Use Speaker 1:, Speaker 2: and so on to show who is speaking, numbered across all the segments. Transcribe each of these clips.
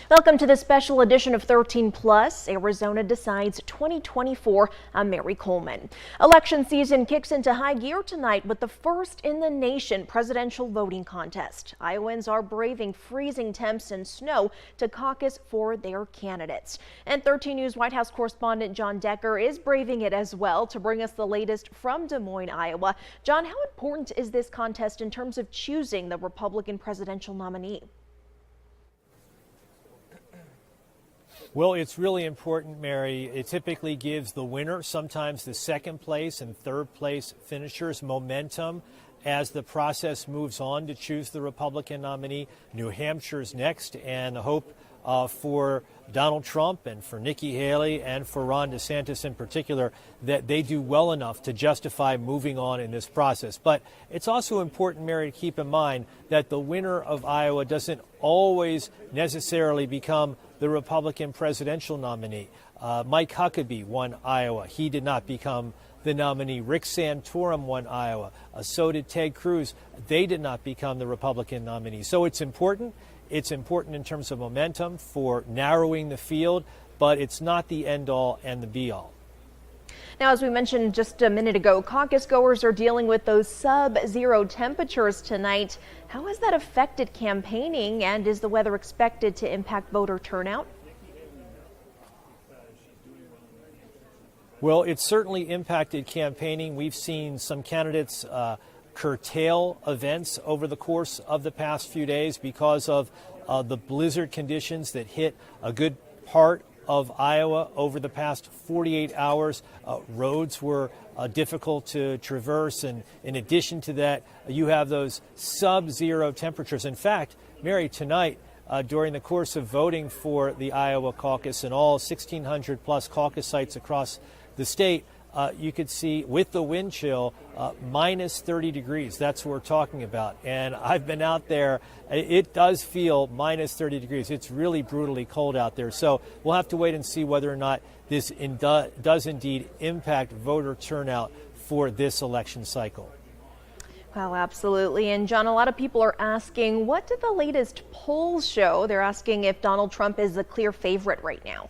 Speaker 1: Welcome to this special edition of 13 Plus. Arizona Decides 2024. I'm Mary Coleman. Election season kicks into high gear tonight with the first in the nation presidential voting contest. Iowans are braving freezing temps and snow to caucus for their candidates. And 13 News White House correspondent John Decker is braving it as well to bring us the latest from Des Moines, Iowa. John, how important is this contest in terms of choosing the Republican presidential nominee?
Speaker 2: Well, it's really important, Mary. It typically gives the winner, sometimes the second place and third place finishers, momentum as the process moves on to choose the Republican nominee. New Hampshire's next, and the hope for Donald Trump and for Nikki Haley and for Ron DeSantis in particular that they do well enough to justify moving on in this process. But it's also important, Mary, to keep in mind that the winner of Iowa doesn't always necessarily become the Republican presidential nominee. Mike Huckabee won Iowa. He did not become the nominee. Rick Santorum won Iowa. So did Ted Cruz. They did not become the Republican nominee. So it's important. It's important in terms of momentum for narrowing the field, but it's not the end all and the be all.
Speaker 1: Now, as we mentioned just a minute ago, caucus goers are dealing with those sub-zero temperatures tonight. How has that affected campaigning, and is the weather expected to impact voter turnout?
Speaker 2: Well, it's certainly impacted campaigning. We've seen some candidates curtail events over the course of the past few days because of the blizzard conditions that hit a good part of Iowa over the past 48 hours. Roads were difficult to traverse, and in addition to that, you have those sub-zero temperatures. In fact, Mary, tonight, during the course of voting for the Iowa caucus and all 1,600 plus caucus sites across the state, you could see with the wind chill, minus 30 degrees. That's what we're talking about. And I've been out there. It does feel minus 30 degrees. It's really brutally cold out there. So we'll have to wait and see whether or not this does indeed impact voter turnout for this election cycle.
Speaker 1: Well, absolutely. And John, a lot of people are asking, what did the latest polls show? They're asking if Donald Trump is the clear favorite right now.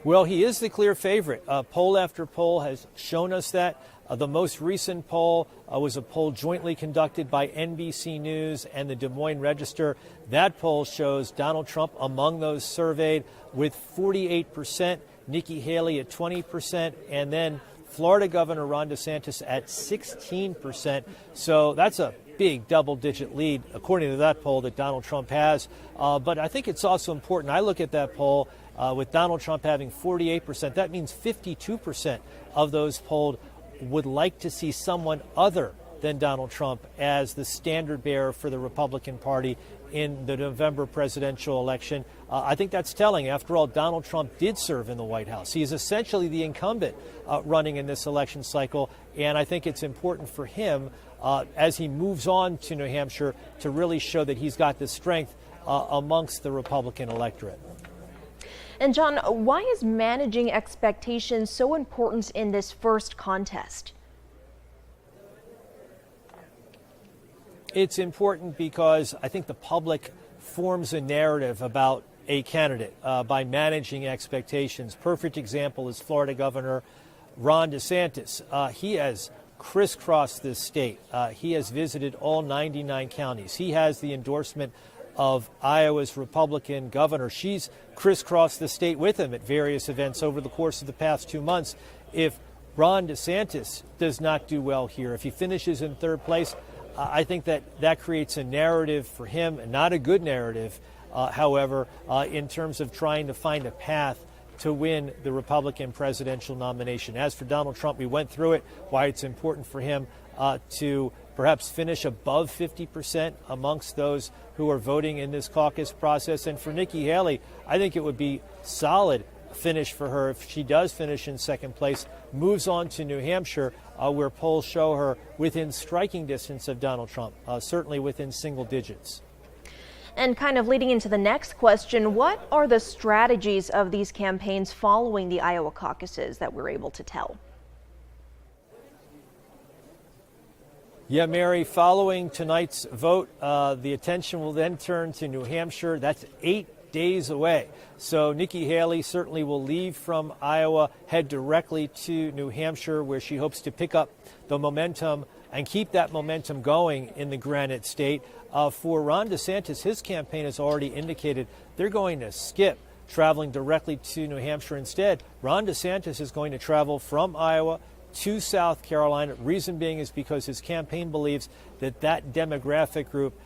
Speaker 2: Well, he is the clear favorite. Poll after poll has shown us that. The most recent poll was a poll jointly conducted by NBC News and the Des Moines Register. That poll shows Donald Trump among those surveyed with 48%, Nikki Haley at 20%, and then Florida Governor Ron DeSantis at 16%. So that's a big double-digit lead, according to that poll, that Donald Trump has. But I think it's also important. I look at that poll with Donald Trump having 48%. That means 52% of those polled would like to see someone other than Donald Trump as the standard bearer for the Republican Party in the November presidential election. I think that's telling. After all, Donald Trump did serve in the White House. He is essentially the incumbent running in this election cycle, and I think it's important for him as he moves on to New Hampshire to really show that he's got the strength amongst the Republican electorate.
Speaker 1: And John, why is managing expectations so important in this first contest?
Speaker 2: It's important because I think the public forms a narrative about a candidate by managing expectations. Perfect example is Florida Governor Ron DeSantis. He has crisscrossed this state. He has visited all 99 counties. He has the endorsement of Iowa's Republican governor. She's crisscrossed the state with him at various events over the course of the past 2 months. If Ron DeSantis does not do well here, if he finishes in third place, I think that creates a narrative for him, not a good narrative, however, in terms of trying to find a path to win the Republican presidential nomination. As for Donald Trump, we went through it, why it's important for him to perhaps finish above 50% amongst those who are voting in this caucus process. And for Nikki Haley, I think it would be solid finish for her if she does finish in second place, moves on to New Hampshire, where polls show her within striking distance of Donald Trump, certainly within single digits.
Speaker 1: And kind of leading into the next question, what are the strategies of these campaigns following the Iowa caucuses that we're able to tell?
Speaker 2: Yeah, Mary, following tonight's vote, the attention will then turn to New Hampshire. That's 8 days away. So Nikki Haley certainly will leave from Iowa, head directly to New Hampshire, where she hopes to pick up the momentum and keep that momentum going in the Granite State. For Ron DeSantis, his campaign has already indicated they're going to skip traveling directly to New Hampshire. Instead, Ron DeSantis is going to travel from Iowa to South Carolina. Reason being is because his campaign believes that that demographic group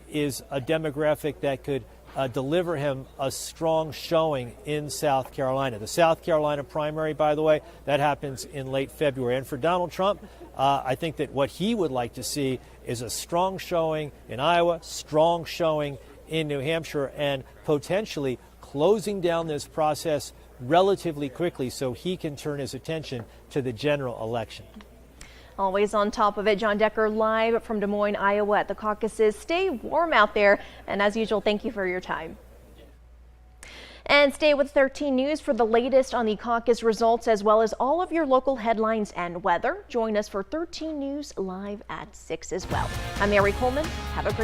Speaker 2: is a demographic that could deliver him a strong showing in South Carolina. The South Carolina primary, by the way, that happens in late February. And for Donald Trump, I think that what he would like to see is a strong showing in Iowa, strong showing in New Hampshire, and potentially closing down this process relatively quickly so he can turn his attention to the general election.
Speaker 1: Always on top of it, John Decker live from Des Moines, Iowa at the caucuses. Stay warm out there, and as usual, thank you for your time. And stay with 13 News for the latest on the caucus results, as well as all of your local headlines and weather. Join us for 13 News live at 6 as well. I'm Mary Coleman. Have a great